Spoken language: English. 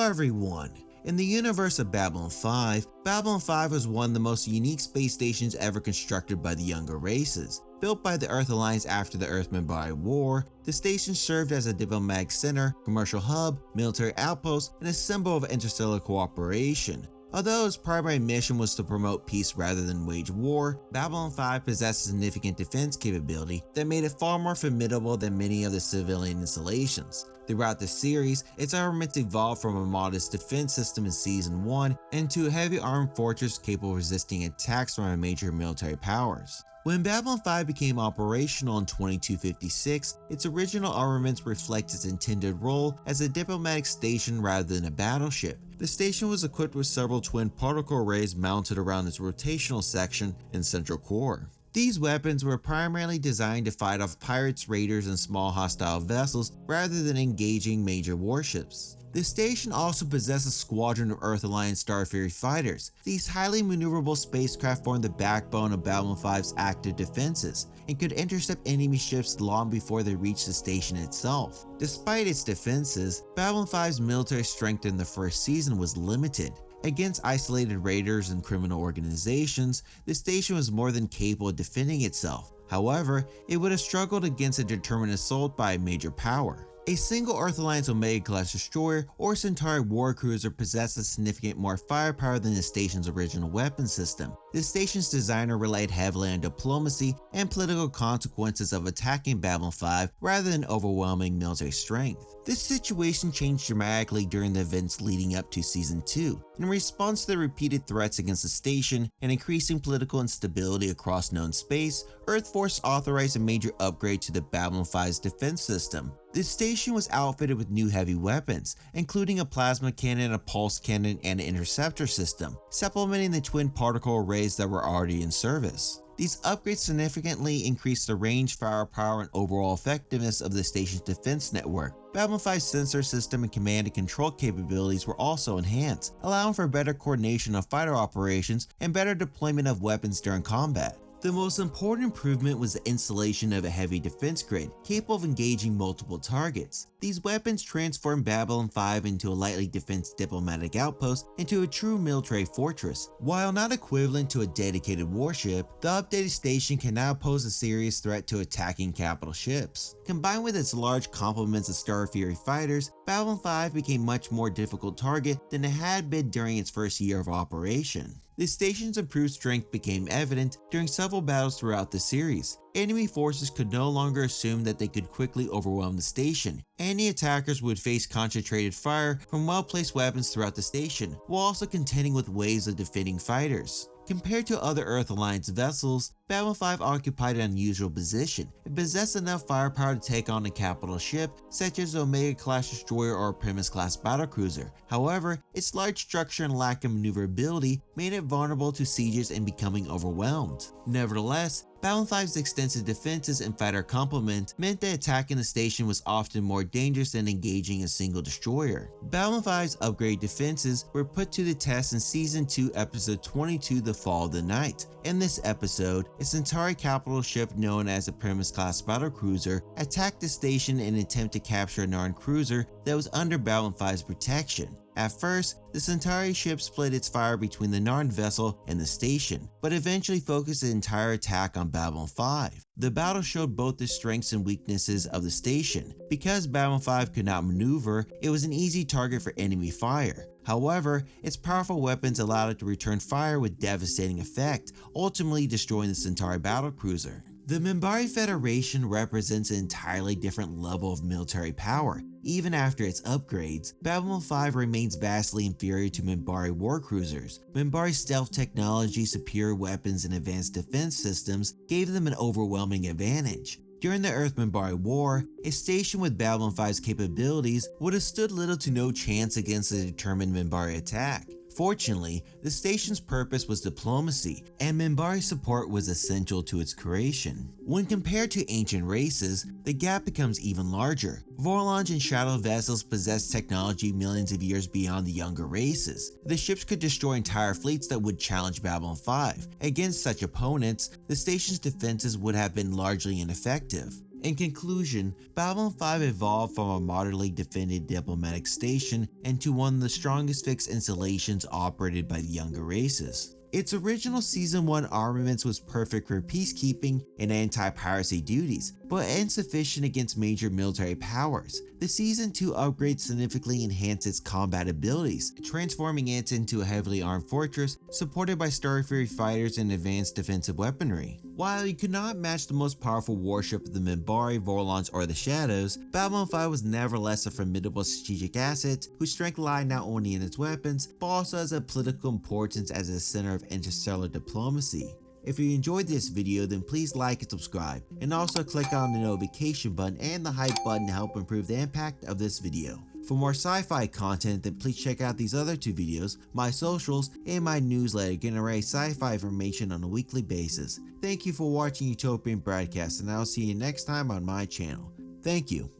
Hello everyone! In the universe of Babylon 5, Babylon 5 was one of the most unique space stations ever constructed by the younger races. Built by the Earth Alliance after the Earth-Minbari War, the station served as a diplomatic center, commercial hub, military outpost, and a symbol of interstellar cooperation. Although its primary mission was to promote peace rather than wage war, Babylon 5 possessed a significant defense capability that made it far more formidable than many other civilian installations. Throughout the series, its armaments evolved from a modest defense system in Season 1 into a heavy armed fortress capable of resisting attacks from major military powers. When Babylon 5 became operational in 2256, its original armaments reflect its intended role as a diplomatic station rather than a battleship. The station was equipped with several twin particle arrays mounted around its rotational section and central core. These weapons were primarily designed to fight off pirates, raiders, and small hostile vessels rather than engaging major warships. The station also possessed a squadron of Earth Alliance Starfury fighters. These highly maneuverable spacecraft formed the backbone of Babylon 5's active defenses and could intercept enemy ships long before they reached the station itself. Despite its defenses, Babylon 5's military strength in the first season was limited. Against isolated raiders and criminal organizations, the station was more than capable of defending itself. However, it would have struggled against a determined assault by a major power. A single Earth Alliance Omega-class destroyer or Centauri warcruiser possesses significant more firepower than the station's original weapon system. The station's designer relied heavily on diplomacy and political consequences of attacking Babylon 5 rather than overwhelming military strength. This situation changed dramatically during the events leading up to Season 2. In response to the repeated threats against the station and increasing political instability across known space, Earth Force authorized a major upgrade to the Babylon 5's defense system. The station was outfitted with new heavy weapons, including a plasma cannon, a pulse cannon, and an interceptor system, supplementing the twin particle arrays that were already in service. These upgrades significantly increased the range, firepower, and overall effectiveness of the station's defense network. Babylon 5's sensor system and command and control capabilities were also enhanced, allowing for better coordination of fighter operations and better deployment of weapons during combat. The most important improvement was the installation of a heavy defense grid, capable of engaging multiple targets. These weapons transformed Babylon 5 into a lightly defensed diplomatic outpost into a true military fortress. While not equivalent to a dedicated warship, the updated station can now pose a serious threat to attacking capital ships. Combined with its large complements of Starfury fighters, Babylon 5 became a much more difficult target than it had been during its first year of operation. The station's improved strength became evident during several battles throughout the series. Enemy forces could no longer assume that they could quickly overwhelm the station. Enemy attackers would face concentrated fire from well-placed weapons throughout the station, while also contending with waves of defending fighters. Compared to other Earth Alliance vessels, Babylon 5 occupied an unusual position. It possessed enough firepower to take on a capital ship such as the Omega-class destroyer or Primus-class battlecruiser. However, its large structure and lack of maneuverability made it vulnerable to sieges and becoming overwhelmed. Nevertheless, Babylon 5's extensive defenses and fighter complement meant that attacking the station was often more dangerous than engaging a single destroyer. Babylon 5's upgraded defenses were put to the test in Season 2 Episode 22, The Fall of the Night. In this episode, a Centauri capital ship known as the Primus-class battlecruiser attacked the station in an attempt to capture an armed cruiser that was under Babylon 5's protection. At first, the Centauri ship split its fire between the Narn vessel and the station, but eventually focused the entire attack on Babylon 5. The battle showed both the strengths and weaknesses of the station. Because Babylon 5 could not maneuver, it was an easy target for enemy fire. However, its powerful weapons allowed it to return fire with devastating effect, ultimately destroying the Centauri battlecruiser. The Minbari Federation represents an entirely different level of military power. Even after its upgrades, Babylon 5 remains vastly inferior to Minbari warcruisers. Minbari's stealth technology, superior weapons, and advanced defense systems gave them an overwhelming advantage. During the Earth-Minbari War, a station with Babylon 5's capabilities would have stood little to no chance against a determined Minbari attack. Fortunately, the station's purpose was diplomacy, and Minbari's support was essential to its creation. When compared to ancient races, the gap becomes even larger. Vorlons and shadow vessels possess technology millions of years beyond the younger races. The ships could destroy entire fleets that would challenge Babylon 5. Against such opponents, the station's defenses would have been largely ineffective. In conclusion, Babylon 5 evolved from a moderately defended diplomatic station into one of the strongest fixed installations operated by the younger races. Its original Season 1 armaments was perfect for peacekeeping and anti-piracy duties, but insufficient against major military powers. The Season 2 upgrade significantly enhanced its combat abilities, transforming it into a heavily armed fortress supported by Starfury fighters and advanced defensive weaponry. While you could not match the most powerful warship of the Minbari, Vorlons, or the Shadows, Babylon 5 was nevertheless a formidable strategic asset whose strength lied not only in its weapons, but also as a political importance as a center of interstellar diplomacy. If you enjoyed this video, then please like and subscribe, and also click on the notification button and the hype button to help improve the impact of this video. For more sci-fi content, then please check out these other 2 videos, my socials, and my newsletter generating sci-fi information on a weekly basis. Thank you for watching Utopian Broadcast, and I'll see you next time on my channel. Thank you.